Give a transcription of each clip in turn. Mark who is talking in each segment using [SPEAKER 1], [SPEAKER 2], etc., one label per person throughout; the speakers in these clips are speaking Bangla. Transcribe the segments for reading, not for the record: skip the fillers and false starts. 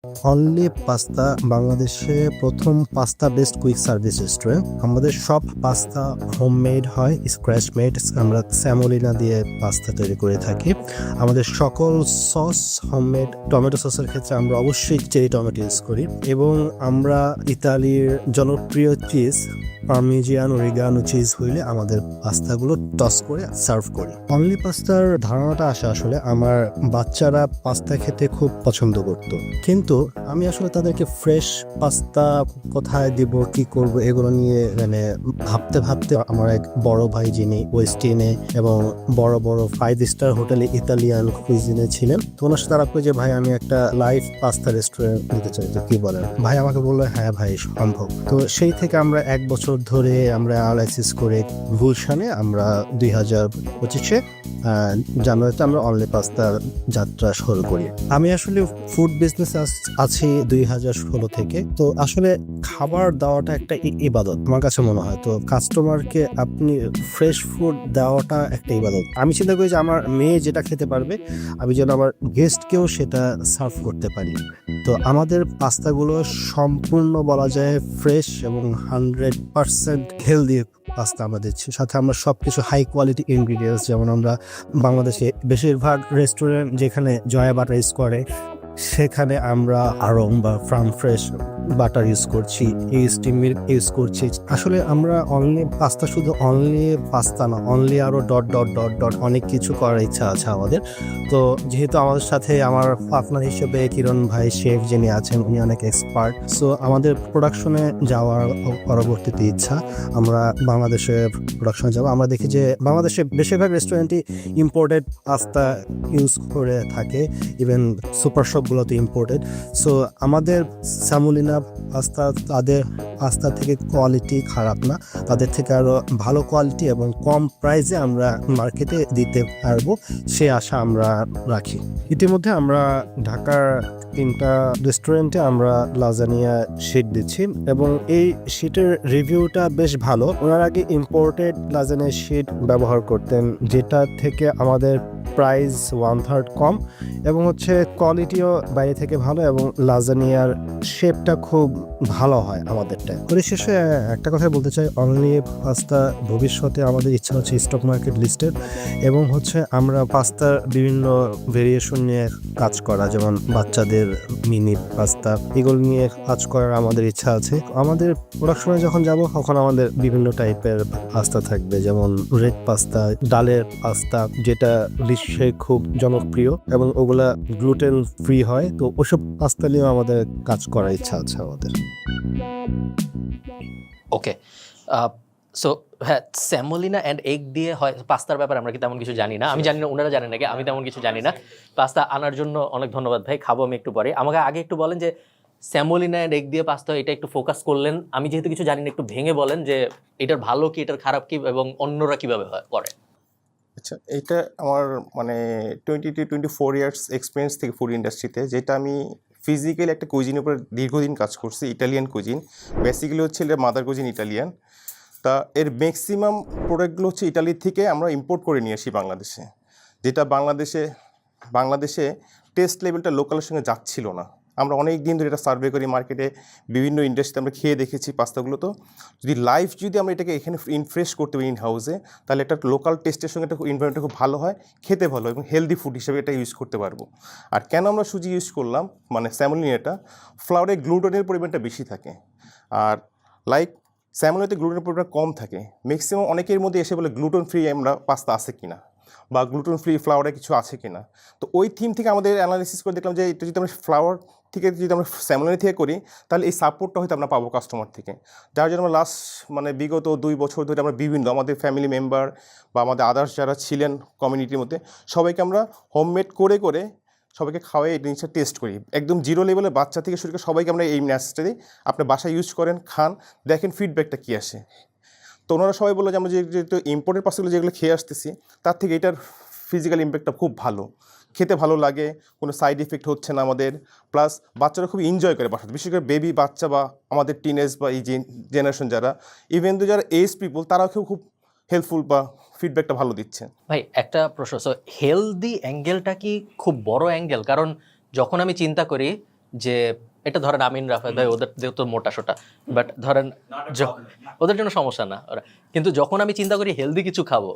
[SPEAKER 1] অনলি পাস্তা বাংলাদেশে প্রথম pasta best quick service restaurant. আমাদের সব পাস্তা হোমমেড হয়, স্ক্র্যাচ মেড। আমরা স্যামোলিনা দিয়ে পাস্তা তৈরি করে থাকি। আমাদের সকল সস হোমমেড। টমেটো সসের ক্ষেত্রে আমরা অবশ্যই চেরি টমেটো ইউজ করি এবং আমরা ইতালির জনপ্রিয় চিজ পার্মিজিয়ানো রিগানো চিজ হইলে আমাদের পাস্তাগুলো টস করে সার্ভ করি। অনলি পাস্তার ধারণাটা আসে আসলে আমার বাচ্চারা পাস্তা খেতে খুব পছন্দ করতো, কিন্তু আমি আসলে তাদেরকে ফ্রেশ পাস্তা কোথায় দিব, কি করব, এগুলো নিয়ে ভাবতে ভাবতে আমার এক বড় ভাই যিনি ওয়েস্টিনে এবং বড় বড় 5 স্টার হোটেলে ইতালিয়ান কুইজিনে ছিলেন, তো ওনার সাথে তারা যে ভাই আমি একটা লাইভ পাস্তা রেস্টুরেন্ট দিতে চাই, তো কি বলেন? ভাই আমাকে বললো হ্যাঁ ভাই সম্ভব। তো সেই থেকে আমরা 1 বছর ধরে আমরা অ্যানালাইসিস করে গুলশানে আমরা 2025-এ জানুয়ারিতে আমরা অনলি পাস্তার যাত্রা শুরু করি। আমি আসলে ফুড বিজনেস আছি 2016 থেকে। তো আসলে খাবার দেওয়াটা একটা ইবাদত আমার কাছে মনে হয়। তো কাস্টমারকে আপনি ফ্রেশ ফুড দেওয়াটা একটা ইবাদত। আমি চিন্তা করি যে আমার মেয়ে যেটা খেতে পারবে আমি যেন আমার গেস্টকেও সেটা সার্ভ করতে পারি। তো আমাদের পাস্তাগুলো সম্পূর্ণ বলা যায় ফ্রেশ এবং 100% হেলদি পাস্তা আমরা দিচ্ছি। সাথে আমরা সবকিছু হাই কোয়ালিটি ইনগ্রিডিয়েন্টস, যেমন আমরা বাংলাদেশে বেশিরভাগ রেস্টুরেন্ট যেখানে জয়া বাটার ইউজ করে সেখানে আমরা আরং বা ফার্ম ফ্রেশ বাটার ইউজ করছি, স্টিম মিল্ক ইউজ করছি। আসলে আমরা অনলি পাস্তা, শুধু অনলি পাস্তা না, অনলি আরো ডট ডট ডট ডট অনেক কিছু করার ইচ্ছা আছে আমাদের। তো যেহেতু আমাদের সাথে আমার পার্টনার হিসেবে কিরণ ভাই শেফ যিনি আছেন, উনি অনেক এক্সপার্ট। সো আমাদের প্রোডাকশনে যাওয়ার পরবর্তীতে ইচ্ছা আমরা বাংলাদেশে প্রোডাকশনে যাব। আমরা দেখি যে বাংলাদেশে বেশিরভাগ রেস্টুরেন্টই ইম্পোর্টেড পাস্তা ইউজ করে থাকে, ইভেন সুপার শপগুলোতে ইম্পোর্টেড। সো আমাদের স্যামোলিনা পাস্তা তাদের পাস্তা থেকে কোয়ালিটি খারাপ না, তাদের থেকে আরও ভালো কোয়ালিটি এবং কম প্রাইসে আমরা মার্কেটে দিতে পারবো, সে আশা আমরা রাখি। ইতিমধ্যে আমরা ঢাকার 3টা রেস্টুরেন্টে আমরা লাজানিয়া শিট দিচ্ছি এবং এই শিটের রিভিউটা বেশ ভালো। ওনার আগে ইম্পোর্টেড লাজানিয়া শিট ব্যবহার করতেন, যেটা থেকে আমাদের প্রাইস 1/3 কম এবং কোয়ালিটিও বাইরে থেকে ভালো এবং লাজানিয়ার শেপটা খুব ভালো হয় আমাদেরটা। পরিশেষে একটা কথা বলতে চাই, অনলি পাস্তা ভবিষ্যতে আমাদের ইচ্ছা হচ্ছে স্টক মার্কেট লিস্টেড এবং আমরা পাস্তার বিভিন্ন ভেরিয়েশন নিয়ে কাজ করা, যেমন বাচ্চাদের মিনি পাস্তা, এগুলো নিয়ে কাজ করার আমাদের ইচ্ছা আছে। আমাদের প্রোডাকশনে যখন যাব তখন আমাদের বিভিন্ন টাইপের পাস্তা থাকবে, যেমন রেড পাস্তা, ডালের পাস্তা, যেটা বিশ্বে খুব জনপ্রিয় এবং ওগুলা গ্লুটেন ফ্রি হয়। তো ওসব পাস্তা নিয়েও আমাদের কাজ করার ইচ্ছা আছে আমাদের।
[SPEAKER 2] ওকে, সো হ্যাঁ, স্যামোলিনা অ্যান্ড এগ দিয়ে হয় পাস্তার ব্যাপারে আমরা কি তেমন কিছু জানি না। আমি জানি না ওনারা জানেন নাকি, আমি তেমন কিছু জানি না। পাস্তা আনার জন্য অনেক ধন্যবাদ ভাই, খাবো আমি একটু পরে। আমাকে আগে একটু বলেন যে স্যামোলিনা অ্যান্ড এগ দিয়ে পাস্তা, এটা একটু ফোকাস করলেন। আমি যেহেতু কিছু জানি না, একটু ভেঙে বলেন যে এটার ভালো কি, এটার খারাপ কি, এবং অন্যরা কিভাবে করে।
[SPEAKER 3] আচ্ছা, এটা আমার 20-24 ইয়ার্স এক্সপিরিয়েন্স থেকে ফুড ইন্ডাস্ট্রিতে, যেটা আমি ফিজিক্যালি একটা কুইজিনের উপর দীর্ঘদিন কাজ করছি, ইটালিয়ান কুইজিন। বেসিক্যালি এটা মাদার কুইজিন ইটালিয়ান। তা এর ম্যাক্সিমাম প্রোডাক্টগুলো ইটালি থেকে আমরা ইম্পোর্ট করে নিয়ে আসি বাংলাদেশে, যেটা বাংলাদেশে টেস্ট লেভেলটা লোকালের সঙ্গে যাচ্ছিল না। আমরা অনেক দিন ধরে এটা সার্ভে করি, মার্কেটে বিভিন্ন ইন্ডাস্ট্রিতে আমরা খেয়ে দেখেছি পাস্তাগুলো। তো যদি আমরা এটাকে এখানে ইনফ্রেশ করতে পারি ইন হাউসে, তাহলে একটা লোকাল টেস্টের সঙ্গে একটা এনভায়রনমেন্টটা খুব ভালো হয়, খেতে ভালো এবং হেলদি ফুড হিসেবে এটা ইউজ করতে পারবো। আর কেন আমরা সুজি ইউজ করলাম, স্যামোলিনাটা ফ্লাওয়ারে গ্লুটেনের পরিমাণটা বেশি থাকে, আর স্যামোলিনাতে গ্লুটেনের পরিমাণ কম থাকে। ম্যাক্সিমাম অনেকের মধ্যে এসে বলে গ্লুটেন ফ্রি আমরা পাস্তা আছে কিনা বা গ্লুটেন ফ্রি ফ্লাওয়ারে কিছু আছে কিনা। তো ওই থিম থেকে আমাদের অ্যানালাইসিস করে দেখলাম যে এটা যদি আমরা ফ্লাওয়ার থেকে যদি আমরা স্যামোলিনা থেকে করি, তাহলে এই সাপোর্টটা হয়তো আমরা পাবো কাস্টমার থেকে। যার জন্য আমরা বিগত 2 বছর ধরে আমরা বিভিন্ন আমাদের ফ্যামিলি মেম্বার বা আমাদের আদার্স যারা ছিলেন কমিউনিটির মধ্যে, সবাইকে আমরা হোমমেড করে সবাইকে খাওয়াই এই জিনিসটা টেস্ট করি। একদম জিরো লেভেলে বাচ্চা থেকে শুরু করে সবাইকে আমরা এই ম্যাসটা দিই, আপনি বাসায় ইউজ করেন, খান, দেখেন ফিডব্যাকটা কী আসে। তো ওনারা সবাই বললো যে আমরা যেহেতু ইম্পোর্টেড পাস্তাগুলো যেগুলো খেয়ে আসতেছি, তার থেকে এটার ফিজিক্যাল ইম্প্যাক্টটা খুব ভালো, খেতে ভালো লাগে, কোনো সাইড ইফেক্ট হচ্ছে না আমাদের। প্লাস বাচ্চারা খুব এনজয় করে বাসাতে, বিশেষ করে বেবি বাচ্চা বা আমাদের টিনেজ বা এই জেনারেশন যারা, ইভেন তো যারা এজ পিপল, তারাও খুব হেল্পফুল বা ফিডব্যাকটা ভালো দিচ্ছে।
[SPEAKER 2] ভাই একটা প্রশ্ন, সো হেলদি অ্যাঙ্গেলটা কি খুব বড় অ্যাঙ্গেল? কারণ যখন আমি চিন্তা করি যে এটা ধরেন আমিন রাফেদ ভাই ওদের যেহেতু মোটা সোটা, বাট ধরেন ওদের জন্য সমস্যা না ওরা, কিন্তু যখন আমি চিন্তা করি হেলদি কিছু খাবো,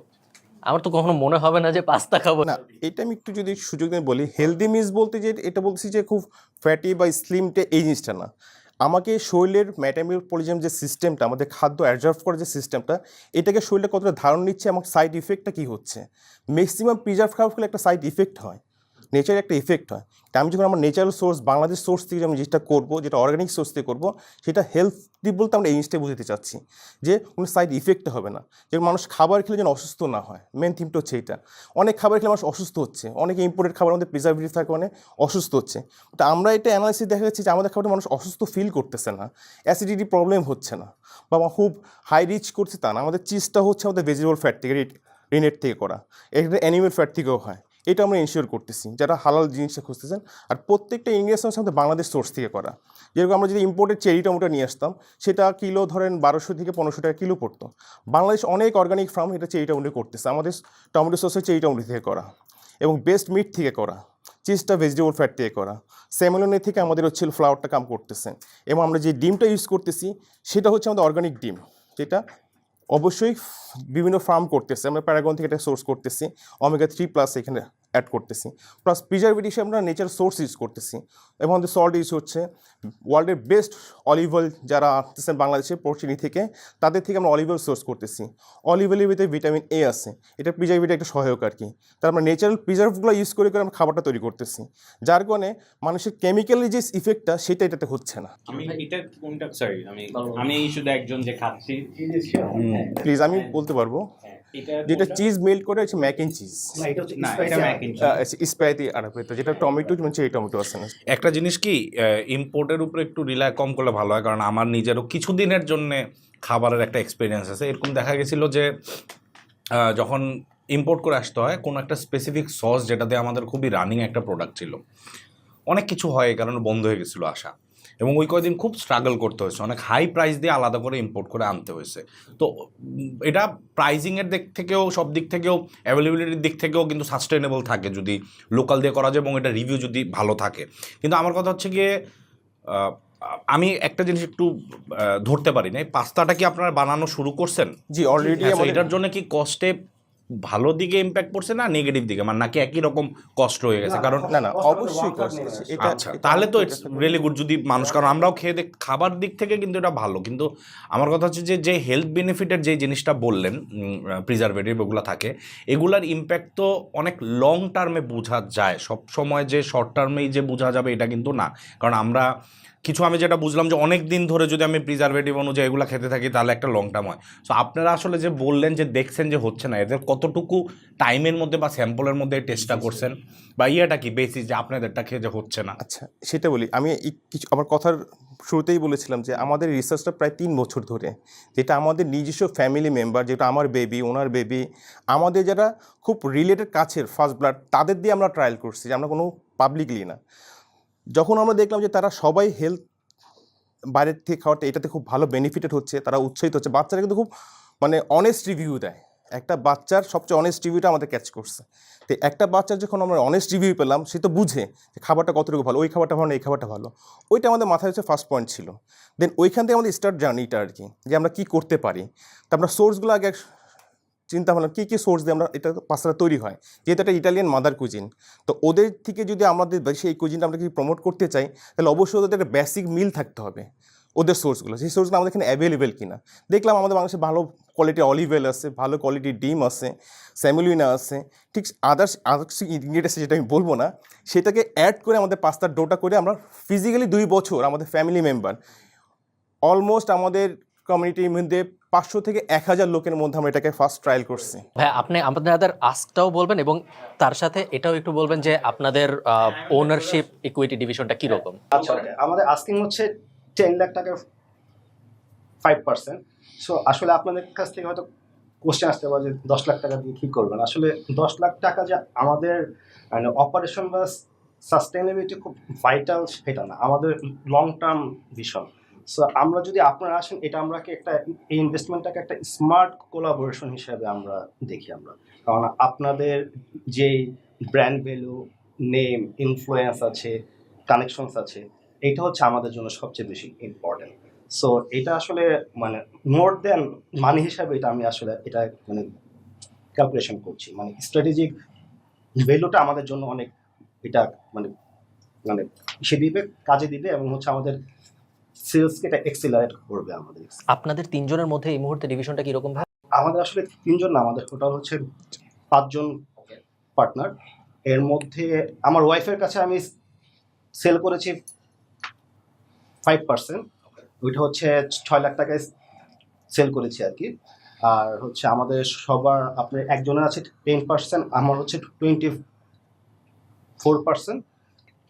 [SPEAKER 2] আমার তো কখনো মনে হবে না যে পাস্তা খাবো।
[SPEAKER 3] না, এটা আমি একটু যদি সুযোগ দিয়ে বলি, হেলদি মিলস বলতে যে এটা বলছি যে খুব ফ্যাটি বা স্লিমটা এই জিনিসটা না। আমাকে শরীরের মেটাবলিজম যে সিস্টেমটা, আমাদের খাদ্য অ্যাবজর্ব করার যে সিস্টেমটা, এটাকে শরীরে কতটা ধারণ নিচ্ছে এবং সাইড ইফেক্টটা কী হচ্ছে। ম্যাক্সিমাম প্রিজার্ভ খাওয়ার ফলে একটা সাইড ইফেক্ট হয়, নেচারের একটা ইফেক্ট হয়। তা আমি যখন আমার ন্যাচারাল সোর্স বাংলাদেশ সোর্স থেকে আমি যেটা করবো, যেটা অর্গানিক সোর্স থেকে করবো, সেটা হেলথি বলতে আমরা এই জিনিসটাই বুঝতে চাচ্ছি যে কোনো সাইড ইফেক্ট হবে না, যে মানুষ খাবার খেলে যেন অসুস্থ না হয়। মেন থিমটা হচ্ছে এটা। অনেক খাবার খেলে মানুষ অসুস্থ হচ্ছে, অনেকে ইম্পোর্টেড খাবার মধ্যে প্রিজারভেটিভ থাকে, মানে অসুস্থ হচ্ছে। তা আমরা এটা অ্যানালাইসিস দেখা যাচ্ছে যে আমাদের খাবারটা মানুষ অসুস্থ ফিল করতেছে না, অ্যাসিডিটি প্রবলেম হচ্ছে না, বা খুব হাই রিচ করছে তা না। আমাদের চিজটা হচ্ছে আমাদের ভেজিটেবল ফ্যাট থেকে, রিনেট থেকে করা, এটা অ্যানিমেল ফ্যাট থেকেও হয়। এটা আমরা ইনশিওর করতেছি যারা হালাল জিনিসটা খুঁজতেছেন। আর প্রত্যেকটা ইনগ্রেডিয়েন্টস আমাদের বাংলাদেশ সোর্স থেকে করা। যেরকম আমরা যদি ইম্পোর্টেড চেরি টমেটো নিয়ে আসতাম, সেটা কিলো ধরেন 1200 থেকে 1500 টাকা কিলো পড়তো। বাংলাদেশ অনেক অর্গানিক ফার্ম এটা চেরি টমেটো করতেছে, আমাদের টমেটো সসে চেরি টমেটো থেকে করা, এবং বেস্ট মিট থেকে করা, চিজটা ভেজিটেবল ফ্যাট থেকে করা, স্যামোলিনা থেকে আমাদের হচ্ছে ফ্লাওয়ারটা কাম করতেছে। এবং আমরা যে ডিমটা ইউজ করতেছি সেটা হচ্ছে আমাদের অর্গানিক ডিম, যেটা অবশ্যই বিভিন্ন ফার্ম করতেছে। আমরা প্যারাগন থেকে এটা সোর্স করতেছি, ওমেগা 3+ এখানে অ্যাড করতেছি, প্লাস প্রিজারভেটিভ হিসেবে আমরা নেচার সোর্স ইউজ করতেছি। এবং আমাদের সল্ট ইউজ হচ্ছে ওয়ার্ল্ডের বেস্ট অলিভ অয়েল যারা আসতেছেন বাংলাদেশে পশ্চিমি থেকে, তাদের থেকে আমরা অলিভ অয়েল সোর্স করতেছি। অলিভ অয়েলের ভিতরে ভিটামিন এ আছে, এটা প্রিজারভেটিভ একটা সহায়ক আর কি। তার আমরা ন্যাচারাল প্রিজার্ভগুলো ইউজ করে করে আমরা খাবারটা তৈরি করতেছি, যার কারণে মানুষের কেমিক্যালি যে ইফেক্টটা সেটা এটাতে হচ্ছে না।
[SPEAKER 4] আমি এটা কোনটা, সরি আমি শুধু একজন যে খাচ্ছি,
[SPEAKER 3] প্লিজ আমি বলতে পারবো,
[SPEAKER 4] এটা
[SPEAKER 3] যেটা চিজ মেল্ট করে হচ্ছে ম্যাক এন্ড চিজ,
[SPEAKER 4] না এটা ম্যাক এন্ড
[SPEAKER 3] স্পাইসি আরাবিত, যেটা টমেটো মানে এই টমেটো আছে না।
[SPEAKER 5] একটা জিনিস কি, ইম্পোর্টের উপরে একটু রিলাই কম করলে ভালো হয়, কারণ আমার নিজেরও কিছুদিনের জন্য খাবারের একটা এক্সপিরিয়েন্স আছে। এরকম দেখা গেছিলো যে যখন ইম্পোর্ট করে আসতে হয় কোনো একটা স্পেসিফিক সস, যেটাতে আমাদের খুবই রানিং একটা প্রোডাক্ট ছিল, অনেক কিছু হয় এই কারণে বন্ধ হয়ে গেছিলো আসা, এবং ওই কয়দিন খুব স্ট্রাগল করতে হয়েছে, অনেক হাই প্রাইস দিয়ে আলাদা করে ইম্পোর্ট করে আনতে হয়েছে। তো এটা প্রাইজিংয়ের দিক থেকেও, সব দিক থেকেও, অ্যাভেলেবিলিটির দিক থেকেও কিন্তু সাস্টেনেবল থাকে যদি লোকাল দিয়ে করা যায় এবং এটা রিভিউ যদি ভালো থাকে। কিন্তু আমার কথা হচ্ছে গিয়ে, আমি একটা জিনিস একটু ধরতে পারি না, পাস্তাটা কি আপনারা বানানো শুরু করছেন?
[SPEAKER 3] জি, অলরেডি
[SPEAKER 5] এটার জন্য কি কস্টে ভালো দিকে ইম্প্যাক্ট পড়ছে না নেগেটিভ দিকে, মানে নাকি একই রকম কষ্ট হয়ে গেছে? কারণ
[SPEAKER 3] না অবশ্যই এটা,
[SPEAKER 5] আচ্ছা, তাহলে তো ইটস রিয়েলি গুড যদি মানুষ, কারণ আমরাও খেয়ে খাবার দিক থেকে কিন্তু এটা ভালো। কিন্তু আমার কথা হচ্ছে যে হেলথ বেনিফিটের যে জিনিসটা বললেন, প্রিজারভেটিভ ওগুলো থাকে, এগুলার ইম্প্যাক্ট তো অনেক লং টার্মে বোঝা যায়, সব সময় যে শর্ট টার্মেই যে বোঝা যাবে এটা কিন্তু না। কারণ আমরা কিছু, আমি যেটা বুঝলাম যে অনেক দিন ধরে যদি আমি প্রিজারভেটিভ অনুযায়ী এগুলো খেতে থাকি তাহলে একটা লং টার্ম হয়। সো আপনারা আসলে যে বললেন যে দেখছেন যে হচ্ছে না, এদের কতটুকু টাইমের মধ্যে বা স্যাম্পলের মধ্যে টেস্টটা করছেন, বা ইয়েটা কি বেসিস যে আপনাদেরটা খেয়ে যে হচ্ছে না?
[SPEAKER 3] আচ্ছা, সেটা বলি। আমি কিছু আমার কথার শুরুতেই বলেছিলাম যে আমাদের রিসার্চটা প্রায় 3 বছর ধরে, যেটা আমাদের নিজস্ব ফ্যামিলি মেম্বার, যেটা আমার বেবি, ওনার বেবি, আমাদের যারা খুব রিলেটেড কাছের ফার্স্ট ব্লাড, তাদের দিয়ে আমরা ট্রায়াল করছি, যে আমরা কোনো পাবলিকলি না। যখন আমরা দেখলাম যে তারা সবাই হেলথ বাইরের থেকে খাওয়াটা এটাতে খুব ভালো বেনিফিটেড হচ্ছে, তারা উৎসাহিত হচ্ছে, বাচ্চারা কিন্তু খুব মানে অনেস্ট রিভিউ দেয়। একটা বাচ্চার সবচেয়ে অনেস্ট রিভিউটা আমাদের ক্যাচ করছে। তো একটা বাচ্চার যখন আমরা অনেস্ট রিভিউ পেলাম, সে তো বুঝে যে খাবারটা কতটুকু ভালো, ওই খাবারটা ভালো না এই খাবারটা ভালো, ওইটা আমাদের মাথায় হচ্ছে ফার্স্ট পয়েন্ট ছিল। দেন ওইখান থেকে আমাদের স্টার্ট জার্নিটা আর কি, যে আমরা কী করতে পারি। তো আমরা সোর্সগুলো আগে চিন্তা ভাবলাম কী কী সোর্স দিয়ে আমরা এটা পাস্তাটা তৈরি হয়, যেহেতু এটা ইটালিয়ান মাদার কুজিন। তো ওদের থেকে যদি আমাদের বেশি এই কুজিনটা আমরা যদি প্রমোট করতে চাই, তাহলে অবশ্যই ওদের একটা বেসিক মিল থাকতে হবে, ওদের সোর্সগুলো, সেই সোর্সগুলো আমাদের এখানে অ্যাভেলেবেল কিনা। দেখলাম আমাদের বাংলাদেশে ভালো কোয়ালিটির অলিভ অয়েল আছে, ভালো কোয়ালিটির ডিম আছে, স্যামোলিনা আছে, ঠিক আদার্স ইনগ্রিডিয়েন্টস যেটা আমি বলবো না, সেটাকে অ্যাড করে আমাদের পাস্তার ডোটা করে আমরা ফিজিক্যালি 2 বছর আমাদের ফ্যামিলি মেম্বার, অলমোস্ট আমাদের কমিউনিটির মধ্যে 500 থেকে 1000 লোকের মধ্যে আমরা এটাকে ফার্স্ট ট্রায়াল করছি।
[SPEAKER 2] ভাই আপনি আপনাদের আস্কটাও বলবেন এবং তার সাথে এটাও একটু বলবেন যে আপনাদের ওনারশিপ ইকুইটি ডিভিশনটা কীরকম?
[SPEAKER 6] আচ্ছা, আমাদের আস্কিং হচ্ছে 10 লাখ টাকার 5%। সো আসলে আপনাদের কাছ থেকে হয়তো কোশ্চেন আসতে পারে যে 10 লাখ টাকা দিয়ে কী করবেন। আসলে 10 লাখ টাকা যে আমাদের মানে অপারেশন বা সাস্টেনেবিলিটি খুব ভাইটাল সেটা না, আমাদের লং টার্ম ভিশন। সো আমরা যদি আপনারা আসেন, এটা আমরাকে একটা এই ইনভেস্টমেন্টটাকে একটা স্মার্ট কোলাবোরেশন হিসাবে আমরা দেখি আমরা। কারণ আপনাদের যে ব্র্যান্ড ভ্যালু, নেম, ইনফ্লুয়েন্স আছে, কানেকশনস আছে, এটা হচ্ছে আমাদের জন্য সবচেয়ে বেশি ইম্পর্টেন্ট। সো এটা আসলে মানে মোর দেন মানি হিসাবে এটা আমি আসলে এটা মানে ক্যালকুলেশন করছি, মানে স্ট্র্যাটেজিক ভ্যালুটা আমাদের জন্য অনেক এটা মানে মানে সে দিবে, কাজে দিবে এবং হচ্ছে আমাদের সেলসকে এটা এক্সিলারেট করবে আমাদের।
[SPEAKER 2] আপনাদের তিনজনের মধ্যে এই মুহূর্তে ডিভিশনটা কিরকম ভাই?
[SPEAKER 6] আমাদের আসলে তিনজন না, আমাদের টোটাল হচ্ছে 5 জন পার্টনার। এর মধ্যে আমার ওয়াইফের কাছে আমি সেল করেছি 5%, ওইটা হচ্ছে 6 লাখ টাকায় সেল করেছি আর কি। আর হচ্ছে আমাদের সবার আপনার একজনের আছে 10%, আমার হচ্ছে 24%,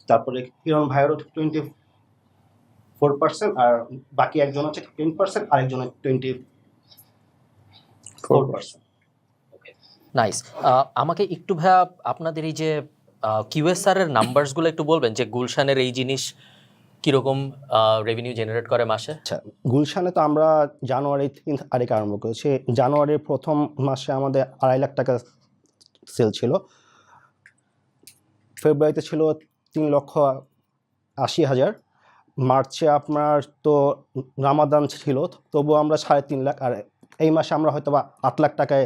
[SPEAKER 6] তারপরে কিরণ ভাইয়েরও 24%, আর বাকি একজন হচ্ছে 10%, আরেকজনের 24%।
[SPEAKER 2] নাইস। আমাকে একটু ভাইয়া আপনাদের এই যে কিউএসআর এর নাম্বারসগুলো একটু বলবেন যে গুলশানের এই জিনিস কিরকম রেভিনিউ জেনারেট করে মাসে?
[SPEAKER 6] আচ্ছা, গুলশানে তো আমরা জানুয়ারি 3 তারিখ আরম্ভ করেছি। জানুয়ারির প্রথম মাসে আমাদের 2.5 লাখ টাকা সেল ছিল, ফেব্রুয়ারিতে ছিল 3,80,000, মার্চে আপনার তো রামাদান ছিল, তবু আমরা 3.5 লাখ, আর এই মাসে আমরা হয়তো বা 8 লাখ টাকায়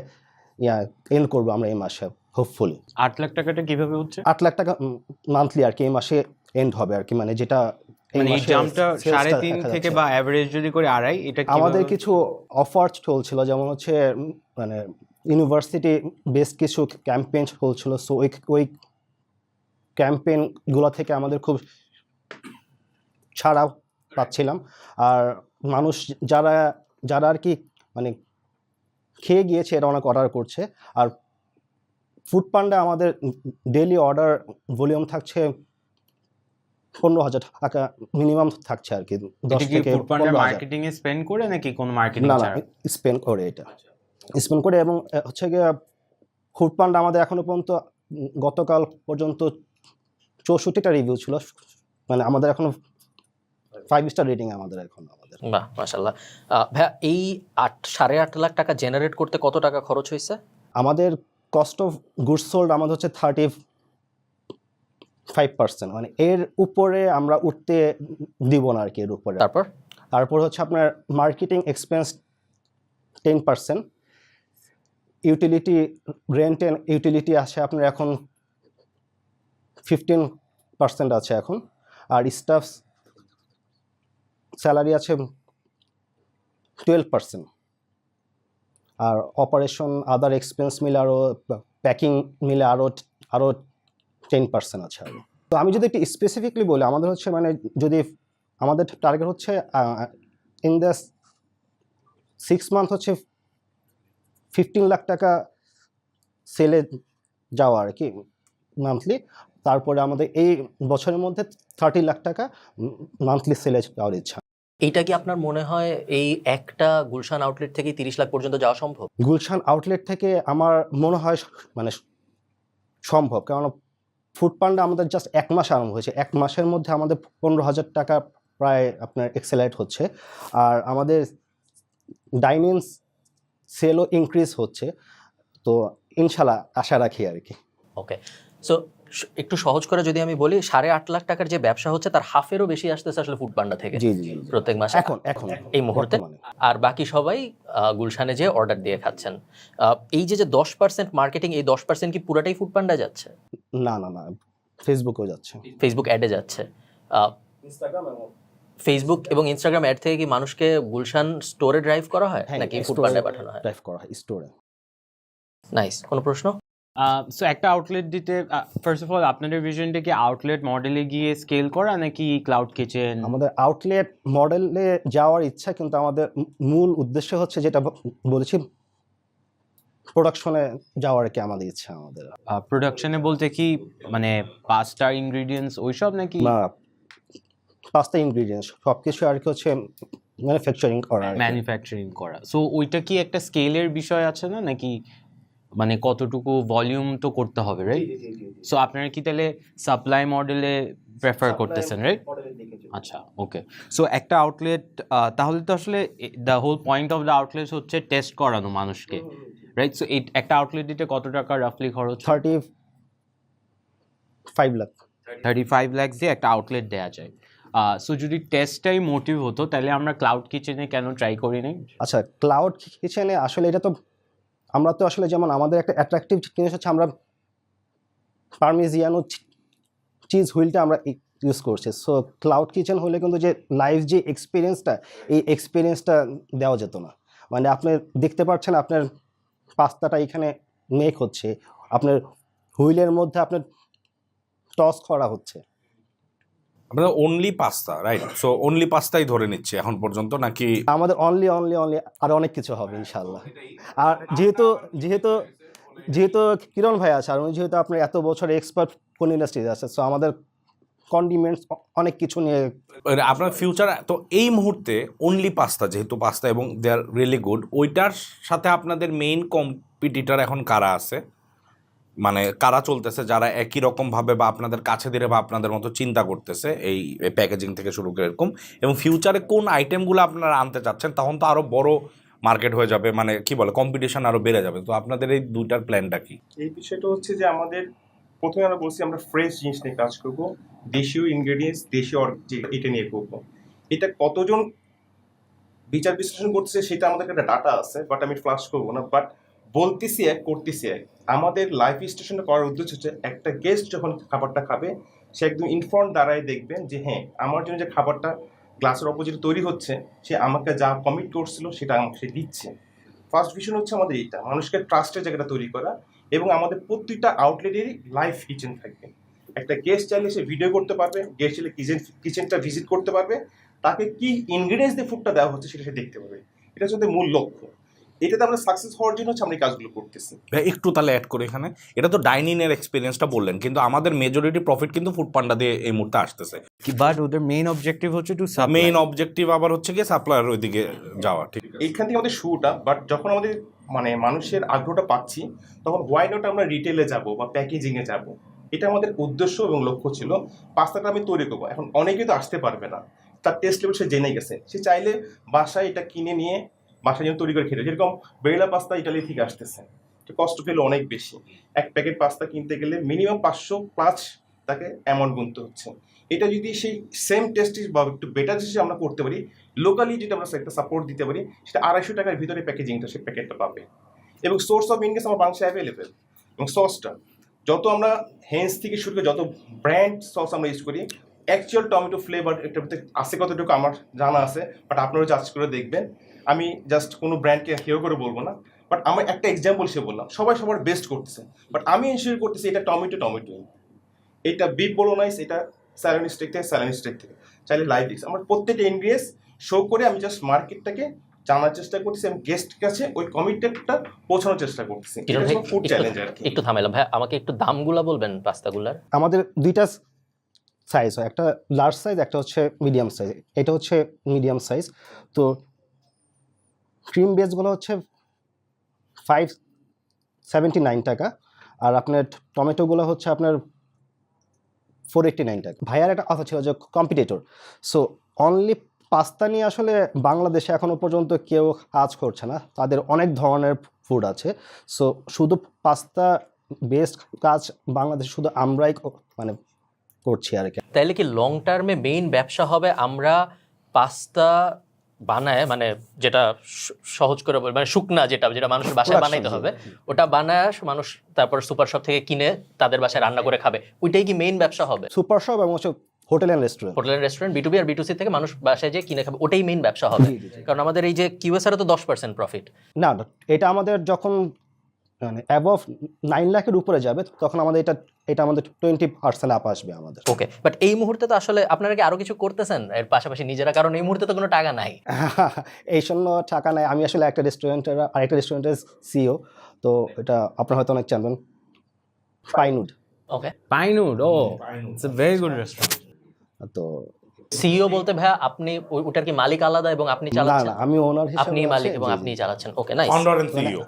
[SPEAKER 6] এন্ড করবো আমরা এই মাসে হোপফুলি।
[SPEAKER 7] 8 লাখ টাকাটা কিভাবে হচ্ছে?
[SPEAKER 6] 8 লাখ টাকা মান্থলি আর কি এই মাসে এন্ড হবে আর কি, মানে যেটা
[SPEAKER 7] মানে এই জাম্পটা 3.5 থেকে বা এভারেজ যদি করে 2.5, এটা
[SPEAKER 6] আমাদের কিছু অফার চলছিল, যেমন হচ্ছে মানে ইউনিভার্সিটি বেস কিছু ক্যাম্পেইন চলছিল, সো ওই ক্যাম্পেইনগুলো থেকে আমাদের খুব ছাড়া পাচ্ছিলাম। আর মানুষ যারা যারা আর কি মানে খেয়ে গিয়েছে এরা অনেক অর্ডার করছে। আর ফুড পান্ডা আমাদের ডেইলি অর্ডার ভলিউম থাকছে 15,000 টাকা মিনিমাম থাকছে আর কি, 10 থেকে 15,000
[SPEAKER 7] মার্কেটিং এ স্পেন্ড করে নাকি কোন মার্কেটিং
[SPEAKER 6] না না
[SPEAKER 7] ছাড়া?
[SPEAKER 6] স্পেন্ড করে, এটা স্পেন্ড করে। এবং হচ্ছে গিয়ে ফুড পান্ডা আমাদের এখনো পর্যন্ত গতকাল পর্যন্ত 64টা রিভিউ ছিল, মানে আমাদের এখনো 5 স্টার রেটিং আমাদের এখন আমাদের।
[SPEAKER 2] বাহ, মাশাআল্লাহ। ভাইয়া এই 8.5 লাখ টাকা জেনারেট করতে কত টাকা খরচ হয়েছে?
[SPEAKER 6] আমাদের কস্ট অফ গুডস সোল্ড আমাদের হচ্ছে 35%, মানে এর উপরে আমরা উঠতে দিব না আর কি, এর উপরে। তারপর হচ্ছে আপনার marketing expense 10%, utility rent and utility আছে আপনার এখন 15% আছে এখন, আর স্টাফ স্যালারি আছে 12%, আর অপারেশন আদার এক্সপেন্স মিলে আরও প্যাকিং মিলে আরও 10% আছে আরও। তো আমি যদি একটু স্পেসিফিকলি বলি, আমাদের হচ্ছে মানে যদি আমাদের টার্গেট হচ্ছে ইন দ্য 6 মান্থ হচ্ছে 15 লাখ টাকা সেলে যাওয়া আর কি মান্থলি। তারপরে আমাদের এই বছরের মধ্যে 30 লাখ টাকা মান্থলি সেলে যাওয়ার ইচ্ছা।
[SPEAKER 2] এইটা কি আপনার মনে হয় এই একটা গুলশান আউটলেট থেকে 30 লাখ পর্যন্ত যাওয়া সম্ভব?
[SPEAKER 6] গুলশান আউটলেট থেকে আমার মনে হয় মানে সম্ভব, কারণ ফুড পান্ডা আমাদের জাস্ট 1 মাস আরম্ভ হয়েছে, 1 মাসের মধ্যে আমাদের 15,000 টাকা প্রায় আপনার এক্সেলারেট হচ্ছে, আর আমাদের ডাইনিং সেলও ইনক্রিজ হচ্ছে, তো ইনশাল্লাহ আশা রাখি আর কি।
[SPEAKER 2] ওকে, সো একটু সহজ করে যদি আমি বলি 8.5 লাখ টাকার যে ব্যবসা হচ্ছে তার হাফেরও বেশি আসতেছে আসলে ফুড পান্ডা থেকে
[SPEAKER 6] জি জি
[SPEAKER 2] প্রত্যেক মাসে
[SPEAKER 6] এখন
[SPEAKER 2] এই মুহূর্তে, আর বাকি সবাই গুলশানে যে অর্ডার দিয়ে খাচ্ছেন। এই যে 10% মার্কেটিং, এই 10% কি পুরাটাই ফুড পান্ডা যাচ্ছে?
[SPEAKER 6] না না না, ফেসবুকেও যাচ্ছে,
[SPEAKER 2] ফেসবুক অ্যাডে যাচ্ছে। ফেসবুক এবং ইনস্টাগ্রাম অ্যাড থেকে কি মানুষকে গুলশান স্টোরে ড্রাইভ করা হয় নাকি ফুড পান্ডায় পাঠানো হয়?
[SPEAKER 6] ড্রাইভ করা হয় স্টোরে।
[SPEAKER 2] নাইস। কোনো প্রশ্ন?
[SPEAKER 7] সো একটা আউটলেট দিতে ফার্স্ট অফ অল আপনাদের ভিশনটা কি আউটলেট মডেলে গিয়ে স্কেল করা নাকি ক্লাউড কিচেন?
[SPEAKER 6] আমাদের আউটলেট মডেলে যাওয়ার ইচ্ছা, কিন্তু আমাদের মূল উদ্দেশ্য হচ্ছে যেটা বলেছি প্রোডাকশনে যাওয়ার কি আমাদের ইচ্ছা। আমাদের
[SPEAKER 7] প্রোডাকশনে বলতে কি মানে পাস্তা ইনগ্রেডিয়েন্টস ওইসব নাকি?
[SPEAKER 6] না, পাস্তা ইনগ্রেডিয়েন্টস সবকিছু আর কি হচ্ছে
[SPEAKER 7] ম্যানুফ্যাকচারিং করা। সো ওইটা কি একটা স্কেলের বিষয় আছে না, নাকি মানে কতটুকু ভলিউম তো করতে হবে, রাইট? সো আপনারা কি তাহলে সাপ্লাই মডেলে প্রেফার করতেছেন, রাইট? আচ্ছা, ওকে। সো একটা আউটলেট তাহলে তো আসলে the whole point of the outlet হচ্ছে টেস্ট করানো মানুষকে, রাইট? সো এই একটা আউটলেট দিতে কত টাকা রাফলি খরচ?
[SPEAKER 6] 35 লাখ।
[SPEAKER 7] 35 লাখ দিয়ে একটা আউটলেট দেওয়া যায়। সো যদি টেস্টটাই মোটিভ হতো তাহলে আমরা ক্লাউড কিচেনে কেন ট্রাই করি নাই?
[SPEAKER 6] আচ্ছা, ক্লাউড কিচেনে আসলে এটা তো আমরা তো আসলে যেমন আমাদের একটা অ্যাট্রাকটিভ জিনিস হচ্ছে আমরা পারমিজিয়ানো চিজ হুইলটা আমরা ইউজ করছি। সো ক্লাউড কিচেন হলে কিন্তু যে লাইভ যে এক্সপিরিয়েন্সটা, এই এক্সপিরিয়েন্সটা দেওয়া যেত না। মানে আপনি দেখতে পাচ্ছেন আপনার পাস্তাটা এখানে মেক হচ্ছে, আপনার হুইলের মধ্যে আপনার টস করা হচ্ছে।
[SPEAKER 5] আপনাদের only pasta, right? So only পাস্তাই ধরে নিচ্ছে এখন পর্যন্ত, নাকি
[SPEAKER 6] আমাদের অনলি আর অনেক কিছু হবে ইনশাল্লাহ। আর যেহেতু কিরণ ভাই আছে, আর উনি যেহেতু আপনার এত বছর এক্সপার্ট কোন ইন্ডাস্ট্রিতে আছে, সো আমাদের কন্ডিমেন্টস অনেক কিছু নিয়ে
[SPEAKER 5] আপনার ফিউচার তো এই মুহূর্তে অনলি পাস্তা, যেহেতু পাস্তা এবং দে আর রিয়েলি গুড, ওইটার সাথে আপনাদের মেইন কম্পিটিটর এখন কারা আছে? মানে কারা চলতেছে যারা একই রকমভাবে বা আপনাদের কাছে ধীরে বা আপনাদের মতো চিন্তা করতেছে এই প্যাকেজিং থেকে শুরু করে এরকম, এবং ফিউচারে কোন আইটেমগুলো আপনারা আনতে চাচ্ছেন? তখন তো আরও বড় মার্কেট হয়ে যাবে, মানে কি বলে কম্পিটিশন আরও বেড়ে যাবে। তো আপনাদের এই দুইটার প্ল্যানটা কি?
[SPEAKER 3] এই বিষয়টা হচ্ছে যে আমাদের প্রথমে আমরা বলছি আমরা ফ্রেশ জিনিস নিয়ে কাজ করবো, দেশীয় ইনগ্রেডিয়েন্টস, দেশীয় এটা নিয়ে করবো। এটা কতজন বিচার বিশ্লেষণ করছে সেটা আমাদের একটা ডাটা আছে, বাট আমি ফ্লাশ করবো না। বাট বলতেছি এক, করতেছি এক। আমাদের লাইফ স্টেশনে করার উদ্দেশ্য হচ্ছে একটা গেস্ট যখন খাবারটা খাবে সে একদম ইনফর্ম দ্বারাই দেখবেন যে হ্যাঁ আমার জন্য যে খাবারটা গ্লাসের অপোজিটে তৈরি হচ্ছে সে আমাকে যা কমিট করছিল সেটা আমাকে সে দিচ্ছে। ফার্স্ট ভিশন হচ্ছে আমাদের এইটা, মানুষকে ট্রাস্টের জায়গাটা তৈরি করা, এবং আমাদের প্রত্যেকটা আউটলেটেরই লাইভ কিচেন থাকবে। একটা গেস্ট চাইলে সে ভিডিও করতে পারবে, গেস্ট চাইলে কিচেনটা ভিজিট করতে পারবে, তাকে কি ইনগ্রিডিয়েন্টস দিয়ে ফুডটা দেওয়া হচ্ছে সেটা সে দেখতে পাবে। এটা হচ্ছে আমাদের মূল লক্ষ্য। এটাতে আমরা সাকসেস হওয়ার জন্য হচ্ছে আমরা এই কাজগুলো করতেছি।
[SPEAKER 5] ভাই একটু তাহলে অ্যাড করে এখানে, এটা তো ডাইনিং এর এক্সপিরিয়েন্সটা বললেন, কিন্তু আমাদের মেজরিটি প্রফিট কিন্তু ফুড পান্ডা দিয়ে এই মুহূর্তে আসতেছে।
[SPEAKER 7] বাট ওদের মেইন অবজেক্টিভ হচ্ছে টু
[SPEAKER 5] মেইন অবজেক্টিভ আবার হচ্ছে কি সাপ্লায়ার ওইদিকে যাওয়া, ঠিক আছে?
[SPEAKER 3] এইখান থেকে আমাদের শুরুটা, বাট যখন আমাদের মানে মানুষের আগ্রহটা পাচ্ছি তখন হোয়াই নট আমরা রিটেলে যাব বা প্যাকেজিংয়ে যাব। এটা আমাদের উদ্দেশ্য এবং লক্ষ্য ছিল। পাস্তাটা আমি তৈরি করবো, এখন অনেকেই তো আসতে পারবে না, তার টেস্ট লেভেল সে জেনে গেছে, সে চাইলে বাসায় এটা কিনে নিয়ে বাসায় যেন তৈরি করে খেতে। যেরকম বেরেলা পাস্তা ইটালি থেকে আসতেছে, কষ্ট পেলে অনেক বেশি। এক প্যাকেট পাস্তা কিনতে গেলে মিনিমাম 500+ তাকে অ্যামাউন্ট গুনতে হচ্ছে। এটা যদি সেই সেম টেস্টি বা একটু বেটার হিসেবে আমরা করতে পারি, লোকালি যদি আমরা একটা সাপোর্ট দিতে পারি, সেটা 250 টাকার ভিতরে প্যাকেজিংটা সে প্যাকেটটা পাবে। এবং সোর্স অফ ইনকাম আমার বাংলাদেশে অ্যাভেলেবেল। এবং সসটা যত আমরা হেন্স থেকে শুরু করে যত ব্র্যান্ড সস আমরা ইউজ করি, অ্যাকচুয়াল টমেটো ফ্লেভার এটার মধ্যে আছে কতটুকু আমার জানা আছে, বাট আপনারা জাজ করে দেখবেন। আমি জাস্ট কোনো ব্র্যান্ডকে হেয় করে বলবো না, বাট আমার একটা এক্সাম্পল হিসেবে বললাম, সবাই সবার বেস্ট করতেছে, বাট আমি ইনশিওর করতেছি এটা টমেটো, এটা বিফ বোলোনাইস, এটা স্যালানি স্টেক থেকে চাইলে লাইভ দিচ্ছি। আমার প্রত্যেকটা ইনগ্রিডিয়েন্টস শো করে আমি জাস্ট মার্কেটটাকে জানার চেষ্টা করতেছি, আমি গেস্ট কাছে ওই কমিটেডটা পৌঁছানোর চেষ্টা করতেছি। এটা হচ্ছে ফুড চ্যালেঞ্জ আর কি।
[SPEAKER 2] একটু থামাইলাম ভাই, আমাকে একটু দামগুলা বলবেন পাস্তাগুলার?
[SPEAKER 6] আমাদের দুইটা সাইজ হয়, একটা লার্জ সাইজ, একটা হচ্ছে মিডিয়াম সাইজ। এটা হচ্ছে মিডিয়াম সাইজ। তো ক্রিম বেসগুলো হচ্ছে 579 টাকা, আর আপনার টমেটোগুলো হচ্ছে আপনার 489 টাকা। ভাইয়ার একটা কথা ছিল যে কম্পিটিটর, সো অনলি পাস্তা নিয়ে আসলে বাংলাদেশে এখনো পর্যন্ত কেউ কাজ করছে না, তাদের অনেক ধরনের ফুড আছে। সো শুধু পাস্তা বেস্ট কাজ বাংলাদেশে শুধু আমরাই মানে করছি আর কি।
[SPEAKER 2] তাইলে কি লং টার্মে মেইন ব্যবসা হবে আমরা পাস্তা বানায়, মানে যেটা সহজ করে বল, মানে শুকনা যেটা মানুষের বাসায় বানাইতে হবে, ওটা বানায় মানুষ তারপর সুপার শপ থেকে কিনে তাদের বাসায় রান্না করে খাবে, ওইটাই কি মেইন ব্যবসা হবে?
[SPEAKER 6] সুপার শপ এবং হচ্ছে hotel and restaurant
[SPEAKER 2] B2B R B2C থেকে মানুষ বাসায় যে কিনে খাবে, ওটাই মেইন ব্যবসা হবে। কারণ আমাদের এই যে কিউএসআর তো 10% প্রফিট
[SPEAKER 6] না, এটা আমাদের যখন মানে অ্যাবভ 9 লাখের উপরে যাবে তখন আমাদের এটা আমাদের 20% আপ আসবে আমাদের।
[SPEAKER 2] ওকে, বাট এই মুহূর্তে তো আসলে আপনারা কি আরো কিছু করতেছেন এর পাশাপাশি নিজেরা? কারণ এই মুহূর্তে তো কোনো টাকা নাই।
[SPEAKER 6] এই জন্য টাকা নাই। আমি আসলে একটা রেস্টুরেন্টের সিইও, তো এটা আপনারা হয়তো অনেক জানবেন, পাইনুড।
[SPEAKER 2] ওকে,
[SPEAKER 7] পাইনুড, ও it's a very good restaurant.
[SPEAKER 6] তো
[SPEAKER 2] সিইও বলতে ভাই আপনি ওটার কি মালিক আলাদা এবং আপনি
[SPEAKER 6] না
[SPEAKER 2] চালাচ্ছেন?
[SPEAKER 6] না, আমি ওনার হিসেবে
[SPEAKER 2] আপনি মালিক এবং আপনি চালাচ্ছেন। Okay, nice.
[SPEAKER 5] Founder and CEO.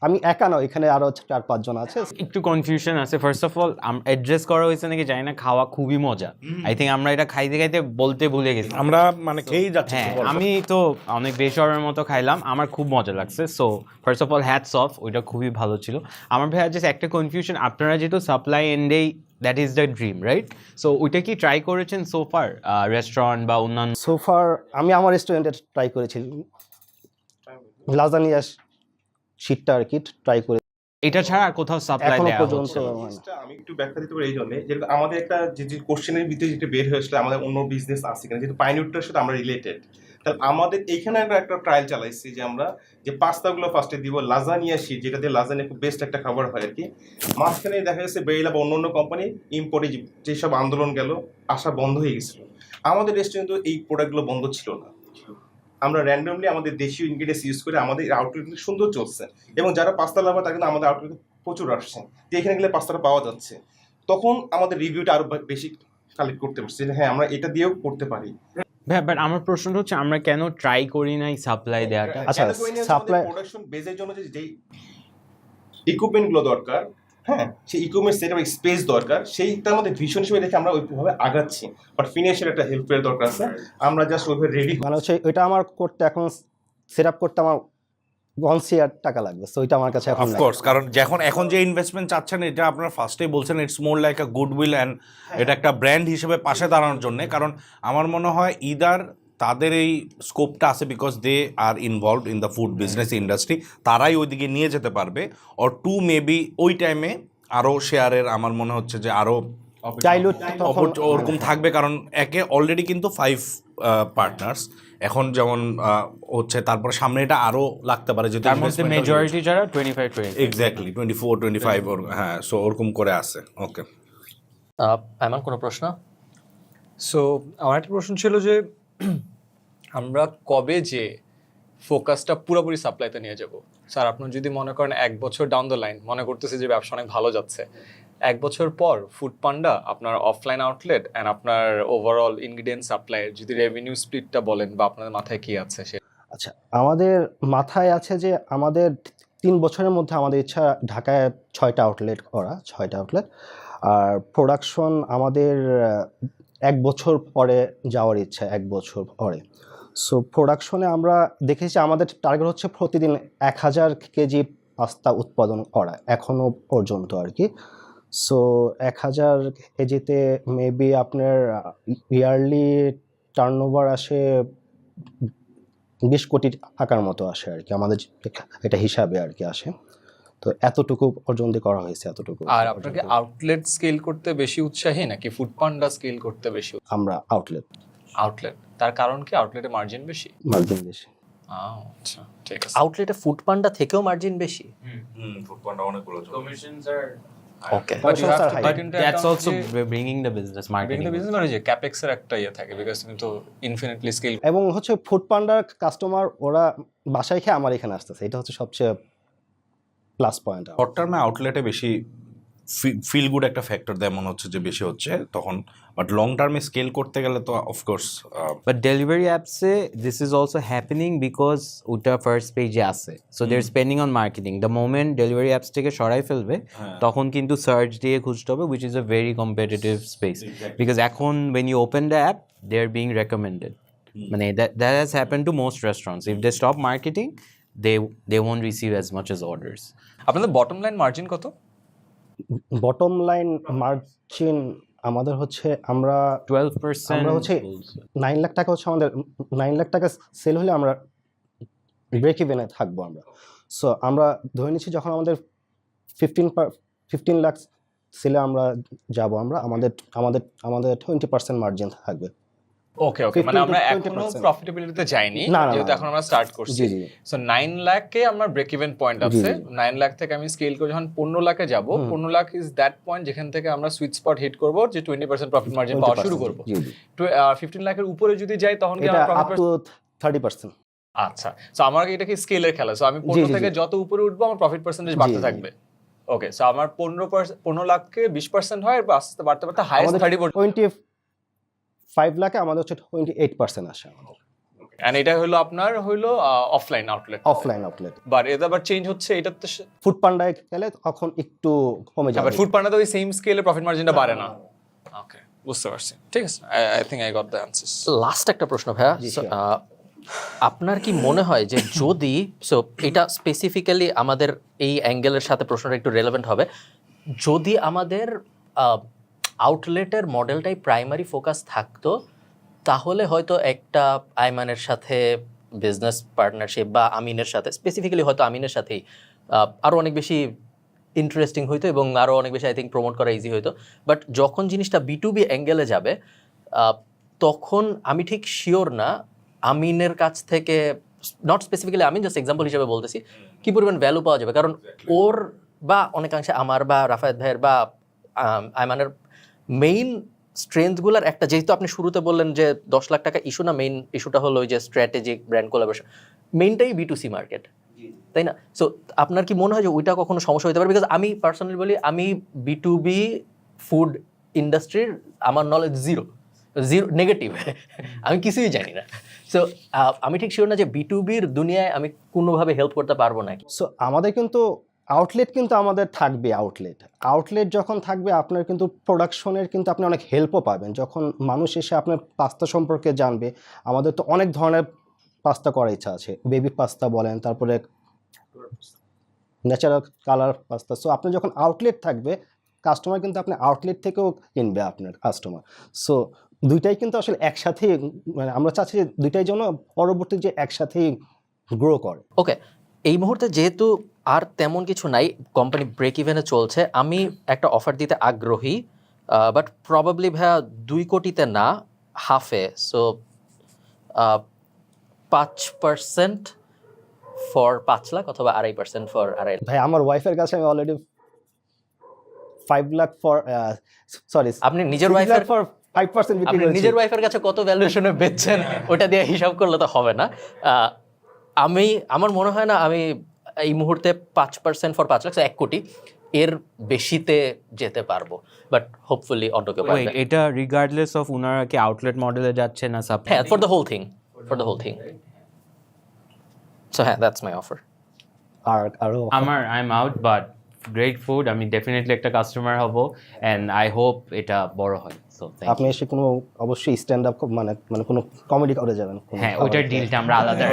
[SPEAKER 6] আমি একা নয়, এখানে আরো 4-5 জন আছে।
[SPEAKER 7] একটু কনফিউশন আছে। ফার্স্ট অফ অল অ্যাড্রেস করা হয়েছে নাকি জানি না, খাওয়া খুবই মজা। আই থিঙ্ক আমরা এটা খাইতে খাইতে বলতে ভুলে গেছি।
[SPEAKER 5] আমরা মানে খেয়েই যাচ্ছি।
[SPEAKER 7] হ্যাঁ, আমি তো অনেক বেশরের মতো খাইলাম, আমার খুব মজা লাগছে। So first of all hats off, ওইটা খুবই ভালো ছিল। আমার ভাইয়া জাস্ট একটা কনফিউশন, আপনারা যেহেতু সাপ্লাই এন্ডেই that is the dream, right? So ওইটা কি ট্রাই করেছেন সো ফার, রেস্টুরেন্ট বা অন্যান্য?
[SPEAKER 6] সোফার আমি আমার রেস্টুরেন্টে ট্রাই করেছি, লাজানিয়া শীটটা আর কি ট্রাই করে,
[SPEAKER 7] এটা ছাড়া আর কোথাও সাপ্লাই
[SPEAKER 6] এখনো
[SPEAKER 7] দেওয়া
[SPEAKER 6] পর্যন্ত
[SPEAKER 7] হচ্ছে?
[SPEAKER 6] হয় না।
[SPEAKER 3] জিনিসটা আমি একটু ব্যাখ্যা দিতে পারি এই জন্য, যেরকম আমাদের একটা যে কোশ্চেনের ভিতরে যেটা বের হয়েছিল আমাদের অন্য বিজনেস আছে কিনা, যেহেতু পাইনিউরটার সাথে আমরা রিলেটেড, তাহলে আমাদের এইখানে একটা ট্রায়াল চালাইছি যে আমরা যে পাস্তাগুলো ফার্স্টে দিব লাজানিয়া শীট, যেটা দিয়ে লাজানিয়া খুব বেস্ট একটা খাবার হয় আর কি। মাঝখানে দেখা গেছে বেরিলা বা অন্য কোম্পানি ইম্পোর্টে যেসব আন্দোলন গেল আসা বন্ধ হয়ে গেছিল, আমাদের রেস্টুরেন্টে এই প্রোডাক্টগুলো বন্ধ ছিল না। আমরা র্যান্ডমলি আমাদের দেশীয় ইনগ্রিডিয়েন্টস ইউজ করে আমাদের আউটলেট কিন্তু সুন্দর চলছে, এবং যারা পাস্তা লাভার তারা কিন্তু আমাদের আউটলেটে প্রচুর আসছে, যে এখানে গেলে পাস্তাটা পাওয়া যাচ্ছে। তখন আমাদের রিভিউটা আরো বেশি কালেক্ট করতে পারছি যে হ্যাঁ আমরা এটা দিয়েও করতে পারি।
[SPEAKER 7] বাট আমার প্রশ্নটা হচ্ছে আমরা কেন ট্রাই করি নাই সাপ্লাই দেওয়াটা?
[SPEAKER 6] আচ্ছা, সাপ্লাই
[SPEAKER 3] প্রোডাকশন বেজের জন্য যে ইকুইপমেন্টগুলো দরকার, হ্যাঁ সেই ইকুইপমেন্ট সেট স্পেস দরকার, সেইটার মধ্যে ভিশন হিসেবে দেখে আমরা ওইভাবে আগাচ্ছি, বাট ফিনান্সিয়াল একটা হেল্পের দরকার আছে, আমরা জাস্ট ওইভাবে রেডি।
[SPEAKER 6] মানে হচ্ছে এটা আমার করতে এখন সেট আপ করতে আমার 1 CR টাকা লাগবে, সো এটা আমার কাছে এখন
[SPEAKER 5] অফকোর্স, কারণ এখন যে ইনভেস্টমেন্ট চাচ্ছেন এটা আপনারা ফার্স্টেই বলছেন it's more like a goodwill and এটা একটা ব্র্যান্ড হিসেবে পাশে দাঁড়ানোর জন্য। কারণ আমার মনে হয় ইদার তাদের এই স্কোপটা আছে because they are involved in the food business industry, তারাই ওইদিকে নিয়ে যেতে পারবে, অর টু মেবি ওই টাইমে আরও শেয়ারের আমার মনে হচ্ছে যে আরও
[SPEAKER 6] চাইল্ডহুড
[SPEAKER 5] ওরকম থাকবে, কারণ একে অলরেডি কিন্তু 5 পার্টনার্স এখন যেমন হচ্ছে, তারপর সামনে এটা আরও লাগতে পারে যেহেতু
[SPEAKER 7] তার মধ্যে মেজরিটি যারা 25-20
[SPEAKER 5] এক্স্যাক্টলি 24-25 ওর, হ্যাঁ, সো ওরকম করে আছে। ওকে,
[SPEAKER 2] এমন কোনো প্রশ্ন?
[SPEAKER 8] সো আমার একটা প্রশ্ন ছিল যে আমরা কবে যে ফোকাসটা পুরোপুরি সাপ্লাইতে নিয়ে যাব? স্যার আপনার যদি মনে করেন 1 বছর ডাউন দ্য লাইন, মনে করতেছি যে ব্যবসা অনেক ভালো যাচ্ছে, 1 বছর পর ফুড পান্ডা আপনার অফলাইন আউটলেট অ্যান্ড আপনার ওভারঅল ইনগ্রিডিয়েন্ট সাপ্লাইয়ের যদি রেভিনিউ স্প্লিটটা বলেন বা আপনাদের মাথায় কি আছে সে?
[SPEAKER 6] আচ্ছা, আমাদের মাথায় আছে যে আমাদের 3 বছরের মধ্যে আমাদের ইচ্ছা ঢাকায় 6টা আউটলেট করা, 6টা আউটলেট, আর প্রোডাকশন আমাদের 1 বছর পরে যাওয়ার ইচ্ছা, 1 বছর পরে। সো প্রোডাকশনে আমরা দেখেছি আমাদের টার্গেট হচ্ছে প্রতিদিন 1000 কেজি পাস্তা উৎপাদন করা এখনো পর্যন্ত আর কি। সো 1000 কেজিতে মেবি আপনার ইয়ারলি টার্নওভার আসে 20 কোটি টাকার মতো আসে আর কি, আমাদের এটা হিসাবে আর কি আসে। তো এতটুকু পর্যন্ত করা হয়েছে, এতটুকু।
[SPEAKER 8] আর আপনাকে আউটলেট স্কেল করতে বেশি উৎসাহী নাকি ফুড পান্ডা স্কেল করতে বেশি?
[SPEAKER 6] আমরা আউটলেট
[SPEAKER 8] তার কারণ কি আউটলেটে মার্জিন বেশি?
[SPEAKER 6] মার্জিন বেশি।
[SPEAKER 8] আচ্ছা ঠিক আছে।
[SPEAKER 2] আউটলেটে ফুড পান্ডা থেকেও মার্জিন বেশি?
[SPEAKER 5] ফুড পান্ডা অনেকগুলো
[SPEAKER 4] Commissions are
[SPEAKER 2] okay,
[SPEAKER 8] But you have to
[SPEAKER 6] High.
[SPEAKER 8] take into
[SPEAKER 7] that's
[SPEAKER 8] account
[SPEAKER 7] also
[SPEAKER 8] যে
[SPEAKER 7] bringing the business
[SPEAKER 8] being
[SPEAKER 7] marketing.
[SPEAKER 8] the business মানে যে ক্যাপেক্স এর একটা ইয়ে থাকে, বিকজ তুমি তো ইনফিনিটলি স্কেল।
[SPEAKER 6] এবং হচ্ছে ফুড পান্ডার কাস্টমার ওরা বাসায় খেয়ে আমার এখানে আসতেছে, এটা হচ্ছে সবচেয়ে প্লাস পয়েন্ট।
[SPEAKER 5] শর্ট টার্মে আউটলেটে বেশি ফিল গুড একটা ফ্যাক্টর দেয় মনে হচ্ছে যে বেশি হচ্ছে তখন, বাট লং টার্মে স্কেল করতে গেলে তো of course.
[SPEAKER 7] But delivery apps say this is also happening because ওটা ফার্স্ট পেজে আছে, so they're spending on marketing. The moment delivery apps থেকে সরাই ফেলবে তখন কিন্তু সার্চ দিয়ে খুঁজতে হবে, which is a very competitive space. Because এখন when you open the app they're being recommended. মানে that has happened to most restaurants. If they stop marketing they won't receive as much as orders.
[SPEAKER 8] আপনাদের বটম লাইন মার্জিন কত?
[SPEAKER 6] বটম লাইন মার্জিন আমাদের হচ্ছে আমরা
[SPEAKER 7] 12%
[SPEAKER 6] আমরা হচ্ছে 9 লাখ টাকা হচ্ছে আমাদের, 9 লাখ টাকা সেল হলে আমরা ব্রেক ইভেনে থাকবো আমরা। সো আমরা ধরে নিচ্ছি যখন আমাদের 15 লাখ সেলে আমরা যাব, আমরা আমাদের 20% মার্জিন থাকবে।
[SPEAKER 8] ওকে ওকে, মানে আমরা এখনো
[SPEAKER 6] 20%
[SPEAKER 8] প্রফিটেবিলিটিতে যাইনি,
[SPEAKER 6] না,
[SPEAKER 8] যেহেতু এখন আমরা স্টার্ট করছি।
[SPEAKER 6] জি জি।
[SPEAKER 8] সো 9 লাখে আমার ব্রেক ইভেন পয়েন্ট আছে। 9 লাখ থেকে আমি স্কেল করে যখন 15 লাখে যাব, 15 লাখ ইজ দ্যাট পয়েন্ট যেখান থেকে আমরা সুইট স্পট হিট করব, যে 20% প্রফিট মার্জিন পাওয়া শুরু করব।
[SPEAKER 6] জি জি।
[SPEAKER 8] 15 লাখের উপরে যদি যাই তখন কি
[SPEAKER 6] এটা
[SPEAKER 8] আমার
[SPEAKER 6] আপ টু 30%।
[SPEAKER 8] আচ্ছা, সো আমার এটা কি স্কেলের খেলা? সো আমি 15 থেকে যত উপরে উঠবো আমার প্রফিট পার্সেন্টেজ বাড়তে থাকবে। ওকে, সো আমার 15 লাখকে 20% হয়, আর আস্তে বাড়তে বাড়তে হাইয়েস্ট 30%।
[SPEAKER 6] 25 লাখে আমাদের হচ্ছে 28% আসে আমাদের।
[SPEAKER 8] এন্ড এটা হলো আপনার offline outlet.
[SPEAKER 6] Offline outlet.
[SPEAKER 8] But এটা আবার চেঞ্জ হচ্ছে, এটা তো
[SPEAKER 6] ফুড পান্ডায় গেলে তখন একটু কমে যাবে।
[SPEAKER 8] আবার ফুড পান্ডাতে ওই সেম স্কেলে প্রফিট মার্জিনটা বাড়ে না। ওকে, বুঝতে পারছি, ঠিক আছে। I think I got the answers.
[SPEAKER 2] Last একটা প্রশ্ন ভাইয়া, আপনার কি মনে হয় যে যদি এটা স্পেসিফিক্যালি আমাদের এই অ্যাঙ্গেলের সাথে প্রশ্নটা একটু রেলেভেন্ট হবে, যদি আমাদের আউটলেটের মডেলটাই প্রাইমারি ফোকাস থাকতো, তাহলে হয়তো একটা আইমানের সাথে বিজনেস পার্টনারশিপ বা আমিনের সাথে, স্পেসিফিক্যালি হয়তো আমিনের সাথেই আরও অনেক বেশি ইন্টারেস্টিং হইতো এবং আরও অনেক বেশি আই থিঙ্ক প্রমোট করা ইজি হইতো। বাট যখন জিনিসটা B2B অ্যাঙ্গেলে যাবে, তখন আমি ঠিক শিওর না আমিনের কাছ থেকে, not specifically Amin, just example হিসেবে বলতেছি, কি পরিমাণ ভ্যালু পাওয়া যাবে। কারণ ওর বা অনেকাংশে আমার বা রাফায়েত ভাইয়ের বা আইমানের মেইন স্ট্রেংথগুলোর একটা, যেহেতু আপনি শুরুতে বললেন যে 10 লাখ টাকা ইস্যু না, মেইন ইস্যুটা হলো ওই যে স্ট্র্যাটেজিক ব্র্যান্ড কোলাবোরেশন, মেইনটাই B2C মার্কেট, তাই না? সো আপনার কি মনে হয় যে ওইটা কখনো সমস্যা হতে পারে? বিকজ আমি পার্সোনালি বলি, আমি B2B ফুড ইন্ডাস্ট্রির আমার নলেজ জিরো নেগেটিভ, আমি কিছুই জানি না। সো আমি ঠিক শিওর না যে B2Bর দুনিয়ায় আমি কোনোভাবে হেল্প করতে পারবো নাকি।
[SPEAKER 6] সো আমাদের কিন্তু আউটলেট কিন্তু আমাদের থাকবে। আউটলেট যখন থাকবে আপনার কিন্তু প্রোডাকশনের কিন্তু আপনি অনেক হেল্পও পাবেন। যখন মানুষ এসে আপনার পাস্তা সম্পর্কে জানবে, আমাদের তো অনেক ধরনের পাস্তা করার ইচ্ছা আছে, বেবি পাস্তা বলেন, তারপরে ন্যাচারাল কালার পাস্তা। সো আপনার যখন আউটলেট থাকবে, কাস্টমার কিন্তু আপনি আউটলেট থেকেও কিনবে আপনার কাস্টমার। সো দুইটাই কিন্তু আসলে একসাথেই, মানে আমরা চাচ্ছি যে দুইটাই যেন পরবর্তী যে একসাথেই গ্রো করে।
[SPEAKER 2] ওকে, এই মুহূর্তে যেহেতু আর তেমন কিছু নাই, কোম্পানি ব্রেক ইভেনে চলছে, আমি একটা অফার দিতে আগ্রহী, বাট প্রবাবলি ভাইয়া 2 কোটিতে না, হাফে। সো 5% ফর 5 লাখ অথবা 2.5% ফর 2.5 লাখ।
[SPEAKER 6] ভাই আমার ওয়াইফের কাছে আমি অলরেডি 5 লাখ ফর সরি
[SPEAKER 2] আপনি নিজের ওয়াইফের
[SPEAKER 6] ফর 5% বিক্রি
[SPEAKER 2] আপনি
[SPEAKER 6] করেছি।
[SPEAKER 2] নিজের ওয়াইফের কাছে কত ভ্যালুয়েশনে বেচছেন ওটা দিয়ে হিসাব করলে তো হবে না। আমার মনে হয় না আমি এই মুহূর্তে 5% ফর 5 লাখ, 1 কোটি এর বেশিতে যেতে পারবো, বাট হোপফুলি অন্য কেউ পারবে।
[SPEAKER 7] এটা রিগার্ডলেস অফ উনারা কি আউটলেট মডেলে যাচ্ছে না সাপ্লাই?
[SPEAKER 2] হ্যাঁ, for the whole thing, so হ্যাঁ, দ্যাটস মাই অফার।
[SPEAKER 6] আরো
[SPEAKER 7] আমার I am out, but great food, আমি ডেফিনেটলি একটা কাস্টমার হব অ্যান্ড আই হোপ এটা বড় হয়। সো
[SPEAKER 6] আপনি এসে কোনো অবশ্যই স্ট্যান্ড আপ মানে কোনো কমেডি করে যাবেন।
[SPEAKER 7] হ্যাঁ, ওইটার ডিলটা আমরা আলাদা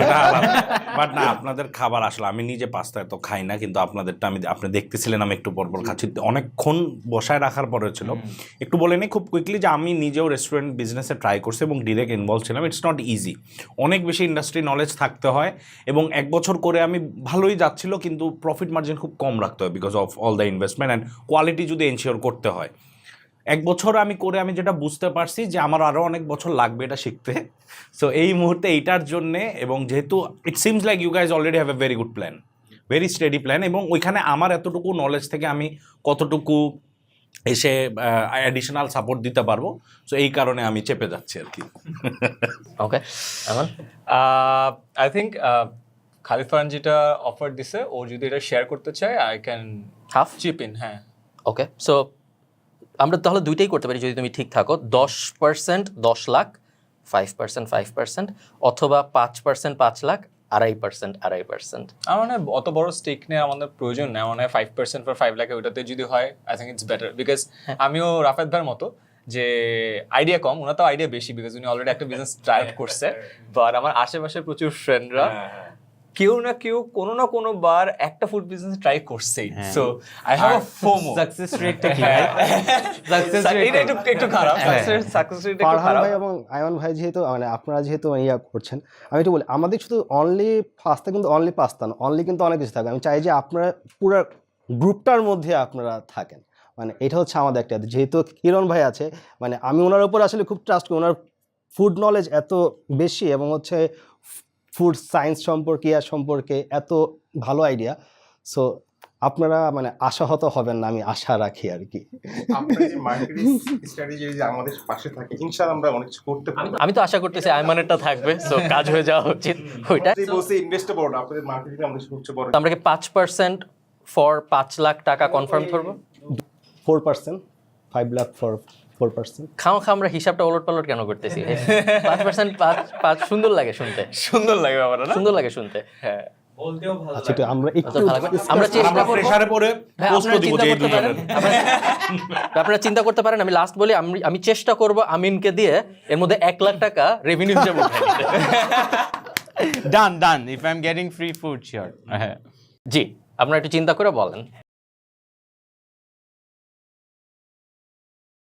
[SPEAKER 5] বাট না, আপনাদের খাবার আসলে আমি নিজে পাস্তা তো খাই না, কিন্তু আপনাদেরটা আপনি দেখতেছিলেন আমি একটু পরপর খাচ্ছি, অনেকক্ষণ বসায় রাখার পরে ছিল। একটু বলে নিই খুব কুইকলি যে আমি নিজেও রেস্টুরেন্ট বিজনেসে ট্রাই করছি এবং ডিরেক্ট ইনভলভ ছিলাম। ইটস নট ইজি, অনেক বেশি ইন্ডাস্ট্রি নলেজ থাকতে হয় এবং 1 বছর করে আমি ভালোই যাচ্ছিল, কিন্তু প্রফিট মার্জিন খুব কম রাখতে হয় because of all the investment and quality যদি এনশিওর করতে হয়। 1 বছর আমি করে আমি যেটা বুঝতে পারছি যে আমার আরও অনেক বছর লাগবে এটা শিখতে। সো এই মুহূর্তে এইটার জন্যে, এবং যেহেতু it seems like you guys already have a very good plan, very steady plan, এবং ওইখানে আমার এতটুকু নলেজ থেকে আমি কতটুকু এসে অ্যাডিশনাল সাপোর্ট দিতে পারবো, সো এই কারণে আমি চেপে যাচ্ছি আর কি।
[SPEAKER 2] Okay, Aman
[SPEAKER 8] I think Khalid Farhan যেটা অফার দিছে, ও যদি এটা শেয়ার করতে চায়, I can
[SPEAKER 2] half
[SPEAKER 8] chip in. হ্যাঁ,
[SPEAKER 2] ওকে, সো আমরা তাহলে দুইটাই করতে পারি যদি তুমি ঠিক থাকো। 10% 10 লাখ, 5% 5%, অথবা 5% 5 লাখ, 2.5% 2.5%।
[SPEAKER 8] আমার মানে অত বড় স্টেক নিয়ে আমাদের প্রয়োজন নেই। আমার 5% ফর 5 লাখে ওইটাতে যদি হয়, I think it's better. Because আমিও রাফায়েত ভাইয়ের মতো যে আইডিয়া কম, ওনার তো আইডিয়া বেশি, বিকজ উনি অলরেডি একটা বিজনেস স্টার্ট করছে। বাট আমার আশেপাশে প্রচুর ফ্রেন্ডরা কেউ না কেউ কোনো না কোনো বার একটা ফুড বিজনেস ট্রাই করছেই। So I have a FOMO.
[SPEAKER 7] Success রেটটা কি ভাই? সাকসেস
[SPEAKER 8] এটা একটু খারাপ, সাকসেস রেট একটু
[SPEAKER 6] ফারহান
[SPEAKER 8] খারাপ।
[SPEAKER 6] ভাই এবং আয়মান ভাই যেহেতু মানে আপনারা যেহেতু ইয়া করছেন, আমি একটু বলি, আমাদের শুধু অনলি পাস্তা কিন্তু অনলি পাস্তা না, অনলি কিন্তু অনেক কিছু থাকে। আমি চাই যে আপনারা পুরো গ্রুপটার মধ্যে আপনারা থাকেন, মানে এটা হচ্ছে আমাদের একটা, যেহেতু কিরণ ভাই আছে, মানে আমি ওনার উপর আসলে খুব ট্রাস্ট করি, ওনার ফুড নলেজ এত বেশি এবং হচ্ছে ফুড সায়েন্স সম্পর্কে সম্পর্কে এত ভালো আইডিয়া। সো আপনারা মানে আশাহত হবেন না, আমি আশা রাখি আর কি।
[SPEAKER 3] আপনার যে মার্কেটিং স্ট্র্যাটেজি যে আমাদের পাশে থাকে, ইনশাআল্লাহ আমরা অনেক কিছু করতে পারবো।
[SPEAKER 2] আমি তো আশা করতেছি আইমানেরটা থাকবে, সো কাজ হয়ে যাওয়া উচিত ওইটা।
[SPEAKER 3] যে বলছে ইনভেস্ট বড়, আপনাদের মার্কেটিং আমাদের সবচেয়ে বড়।
[SPEAKER 2] তো আমরা কি 5% ফর 5 লাখ টাকা কনফার্ম করবো?
[SPEAKER 6] 4%, 5 লাখ ফর 4%।
[SPEAKER 2] খাওয়া আমরা হিসাবটা ওলট পালট কেন করতেছি? 5% 5 সুন্দর লাগে শুনতে,
[SPEAKER 8] সুন্দর লাগে ব্যাপারটা না?
[SPEAKER 2] সুন্দর লাগে শুনতে।
[SPEAKER 8] হ্যাঁ,
[SPEAKER 6] আচ্ছা, একটু আমরা একটু
[SPEAKER 2] ভালো লাগবে। আমরা চেষ্টা করব।
[SPEAKER 5] প্রেসারে পড়ে
[SPEAKER 2] ভাই,
[SPEAKER 5] পোস্ট
[SPEAKER 2] আপনারা
[SPEAKER 5] দিব
[SPEAKER 2] চিন্তা
[SPEAKER 5] যে এই
[SPEAKER 2] করতে পারেন, আপনারা চিন্তা করতে পারেন। আমি লাস্ট বলি, আমি চেষ্টা করব আমিনকে দিয়ে এর মধ্যে 1 লাখ টাকা রেভিনিউ হিসেবে উঠাই দিতে।
[SPEAKER 7] Done, if I am getting free food, sure. হ্যাঁ,
[SPEAKER 2] জি, আপনারা একটু চিন্তা করে বলেন।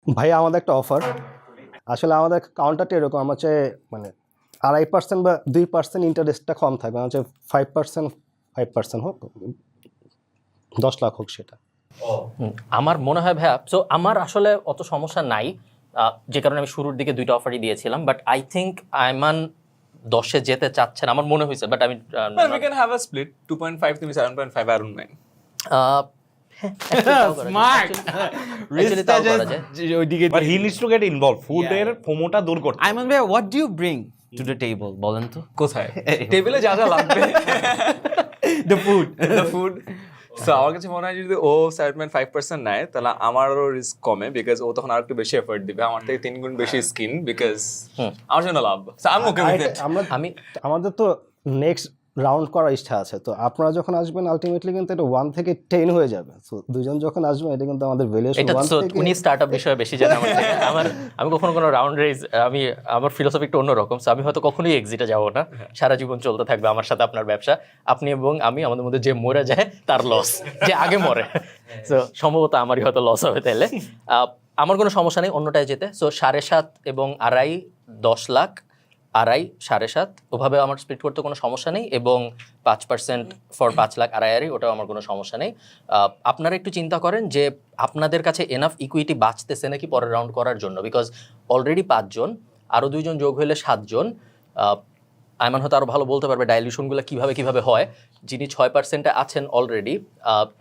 [SPEAKER 6] ভাই আমাদের একটা অফার, আসলে আমাদের কাউন্টারটা এরকম, আমার হচ্ছে মানে 2.5% বা 2% ইন্টারেস্টটা কম থাকবে, আমার হচ্ছে 5% হোক, 10 লাখ হোক সেটা।
[SPEAKER 2] আমার মনে হয় ভাইয়া, সো আমার আসলে অত সমস্যা নাই, যে কারণে আমি শুরুর দিকে দুইটা অফারই দিয়েছিলাম, বাট আই থিঙ্ক আইমান 10-এ যেতে চাচ্ছেন আমার মনে হয়েছে, বাট আমি
[SPEAKER 8] we can have a split 2.5 তুমি 7.5 I don't mind
[SPEAKER 7] smart
[SPEAKER 2] Actually তাও করা যায়।
[SPEAKER 7] ওইদিকে
[SPEAKER 5] but he needs to get involve, ফুডের ফোমোটা দূর করতে।
[SPEAKER 7] আইমান ভাই what do you bring to the table বলেন তো?
[SPEAKER 8] কোথায় টেবিলে যা যা লাগবে
[SPEAKER 7] the food
[SPEAKER 8] the food. So আমার কাছে মনে হয় যদি ও 7.5% নেয় তাহলে আমারও রিস্ক কমে, বিকজ ও তখন আরেকটু বেশি এফর্ট দিবে, আমার থেকে 3 গুণ বেশি স্কিন, বিকজ আমার জন্য লাভ। So I am okay with it.
[SPEAKER 6] আমাদের তো নেক্সট রাউন্ড করার ইচ্ছা আছে, তো আপনারা যখন আসবেন আলটিমেটলি কিন্তু এটা 1 থেকে 10 হয়ে যাবে। সো দুজন যখন আসবেন এটা কিন্তু আমাদের ভ্যালুয়েশন
[SPEAKER 2] এটা
[SPEAKER 6] 1
[SPEAKER 2] তো
[SPEAKER 6] থেকে
[SPEAKER 2] উনি স্টার্টআপ বিষয়ে বেশি জানেন আমার থেকে। আমি কখনো কোনো রাউন্ড রেজ, আমার ফিলোসফি একটু অন্যরকম, সো আমি হয়তো কখনোই এক্সিটে যাব না, সারা জীবন চলতে থাকবে আমার সাথে আপনার ব্যবসা, আপনি এবং আমি, আমাদের মধ্যে যে মরে যায় তার লস, যে আগে মরে, সো সম্ভবত আমারই হয়তো লস হবে তাহলে। আমার কোনো সমস্যা নেই অন্যটায় যেতে। সো 7.5 এবং 2.5, 10 লাখ, 2.5, 7.5 ওভাবে আমার স্প্লিট করতে কোনো সমস্যা নেই, এবং 5% ফর 5 লাখ 2.5, ওটাও আমার কোনো সমস্যা নেই। আপনারা একটু চিন্তা করেন যে আপনাদের কাছে এনাফ ইকুইটি বাঁচতেছে নাকি পরের রাউন্ড করার জন্য, বিকজ অলরেডি 5 জন, আরও 2 জন যোগ হলে 7 জন। আইমান হয়তো আরও ভালো বলতে পারবে ডাইলিউশনগুলো কিভাবে হয়। যিনি 6%-এ আছেন অলরেডি,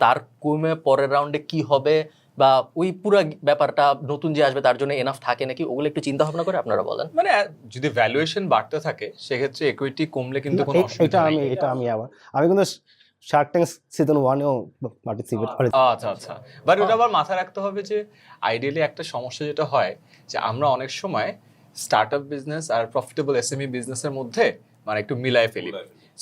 [SPEAKER 2] তার কমে পরের রাউন্ডে কি হবে, বা ওই পুরো ব্যাপারটা নতুন যে আসবে তার জন্য এনাফ থাকে নাকি, ওগুলো একটু চিন্তা ভাবনা করে আপনারা বলেন।
[SPEAKER 8] মানে যদি ভ্যালুয়েশন বাড়তে থাকে সেক্ষেত্রে ইকুইটি কমলে কিন্তু কোনো অসুবিধা নেই।
[SPEAKER 6] আমি কিন্তু শার্ক ট্যাঙ্ক সিজন 1-এও পার্টিসিপেট করি।
[SPEAKER 8] আচ্ছা বাট ওটা আবার মাথায় রাখতে হবে যে আইডিয়ালি একটা সমস্যা যেটা হয় যে আমরা অনেক সময় স্টার্টআপ বিজনেস আর প্রফিটেবল এসএমই বিজনেসের মধ্যে মানে একটু মিলায় ফেলি।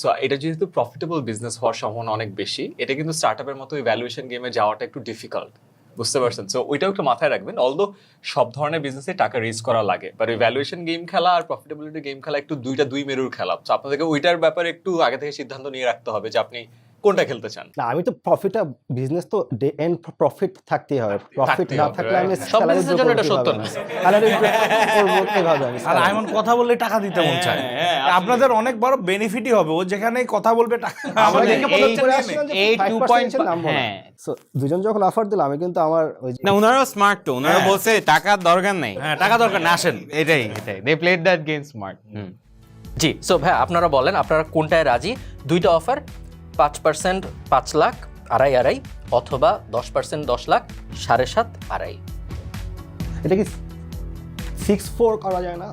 [SPEAKER 8] সো এটা যেহেতু প্রফিটেবল বিজনেস হওয়ার সম্ভাবনা অনেক বেশি, এটা কিন্তু স্টার্টআপের মতো ওই ভ্যালুয়েশন গেমে যাওয়াটা একটু ডিফিকাল্ট, বুঝতে পারছেন? সো ওইটাও একটু মাথায় রাখবেন। অলদো সব ধরনের বিজনেসে টাকা রেজ করা লাগে, বাট ওই ভ্যালুয়েশন গেম খেলা আর প্রফিটেবিলিটি গেম খেলা একটু দুই মেরুর খেলা। সো আপনাদেরকে ওইটার ব্যাপারে একটু আগে থেকে সিদ্ধান্ত নিয়ে রাখতে হবে যে আপনি কোনটা খেলতে চান।
[SPEAKER 6] না, আমি তো প্রফিটটা বিজনেস তো ডে এন্ড প্রফিট থাকতেই হবে, প্রফিট না থাকলে আমি
[SPEAKER 2] সব business-এর জন্য এটা সত্য না।
[SPEAKER 5] আর আইমান কথা বললে টাকা দিতে মন চায়, আপনাদের অনেক বড় বেনিফিটই হবে, ও যেখানেই কথা বলবে টাকা আমাদের।
[SPEAKER 7] এই 2.5 হ্যাঁ,
[SPEAKER 6] সো দুজন যখন অফার দিল আমি কিন্তু আমার ওই
[SPEAKER 7] না ওনারাও স্মার্ট, তো ওনারা বলছে টাকার দরকার নাই,
[SPEAKER 5] হ্যাঁ টাকা দরকার না, আসেন।
[SPEAKER 7] এটাই they played that game smart.
[SPEAKER 2] জি, সো ভাই আপনারা বলেন আপনারা কোনটায় রাজি? দুইটা অফার, 5% 5 লাখ 2.5, অথবা 10% 10 লাখ 7.5, 2.5।
[SPEAKER 6] এটা কি 6-4 করা যায় না?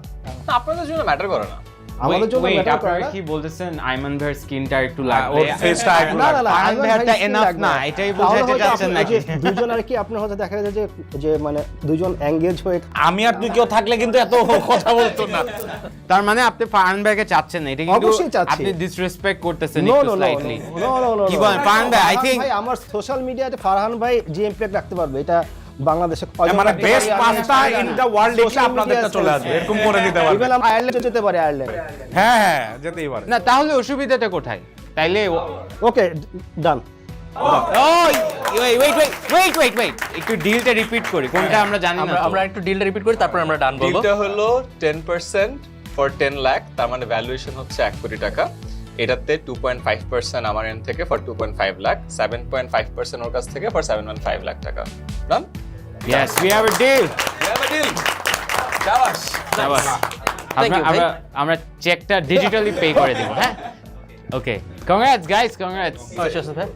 [SPEAKER 8] আপনাদের জন্য ম্যাটার করে না।
[SPEAKER 6] আমাদের জন্য
[SPEAKER 7] Wait,
[SPEAKER 6] ম্যাটার করে
[SPEAKER 7] আপনারা
[SPEAKER 6] না।
[SPEAKER 7] কি বলতেছেন আইমান ভাইয়ের স্কিনটা একটু
[SPEAKER 5] ওর
[SPEAKER 7] লাগবে?
[SPEAKER 5] ফেসটা একটু
[SPEAKER 6] না, না, না,
[SPEAKER 7] ফারহান
[SPEAKER 6] আইমান
[SPEAKER 7] ভাইয়েরটা
[SPEAKER 6] ভাইয়ের skin
[SPEAKER 7] enough
[SPEAKER 6] লাগবে
[SPEAKER 7] না,
[SPEAKER 6] না।
[SPEAKER 7] এটাই
[SPEAKER 6] তাহলে
[SPEAKER 7] বোঝাতে
[SPEAKER 6] হয়তো
[SPEAKER 7] চাচ্ছেন
[SPEAKER 6] আপনি-
[SPEAKER 7] নাকি?
[SPEAKER 6] যে দুজন আর কি আপনার হয়তো দেখা যায় যে মানে দুজন এঙ্গেজ হয়ে
[SPEAKER 5] আমি আর তুই কেউ থাকলে কিন্তু এত কথা বলতো না।
[SPEAKER 7] তার মানে আপনি ফারহান ভাইকে চাচ্ছেন না, এটা কিন্তু
[SPEAKER 6] অবশ্যই চাচ্ছি।
[SPEAKER 7] আপনি ডিসরেসপেক্ট করতেছেন
[SPEAKER 6] নো
[SPEAKER 7] একটু
[SPEAKER 6] নো
[SPEAKER 7] স্লাইটলি।
[SPEAKER 6] নো
[SPEAKER 7] কি বলেন ফারহান ভাই? আই থিংক
[SPEAKER 6] ভাই আমার সোশ্যাল মিডিয়াতে ফারহান ভাই যে ইমপ্যাক্ট রাখতে পারবে এটা বাংলাদেশে
[SPEAKER 5] মানে best pasta in the world লিখলে আপনাদেরটা চলে আসবে, এরকম করে দিতে পারবে।
[SPEAKER 6] ইভেন আমরা আয়ারল্যান্ডে যেতে পারি, আয়ারল্যান্ড।
[SPEAKER 5] হ্যাঁ যেতেই পারে।
[SPEAKER 7] না তাহলে অসুবিধাটা কোথায়? তাইলে
[SPEAKER 6] ওকে ডান।
[SPEAKER 7] ওয়েট একটু ডিলটা রিপিট করি, কোনটা আমরা জানি না।
[SPEAKER 2] আমরা একটু ডিলটা রিপিট করি, তারপর আমরা ডান বলবো।
[SPEAKER 8] ডিলটা হলো 10% ফর 10 লাখ, তার মানে ভ্যালুয়েশন হচ্ছে 1 কোটি টাকা। এটাতে 2.5% আমার এন্ড থেকে ফর 2.5 লাখ, 7.5% ওর কাছ থেকে ফর 7.5 লাখ টাকা। ডান?
[SPEAKER 7] Yes, we have a deal.
[SPEAKER 8] We have a deal. শাবাশ।
[SPEAKER 2] Thank you, ভাই।
[SPEAKER 7] আমরা চেকটা ডিজিটালি পে করে দেব, হ্যাঁ? ওকে, কংগ্রাটস গাইস, কংগ্রাটস।
[SPEAKER 2] ভাই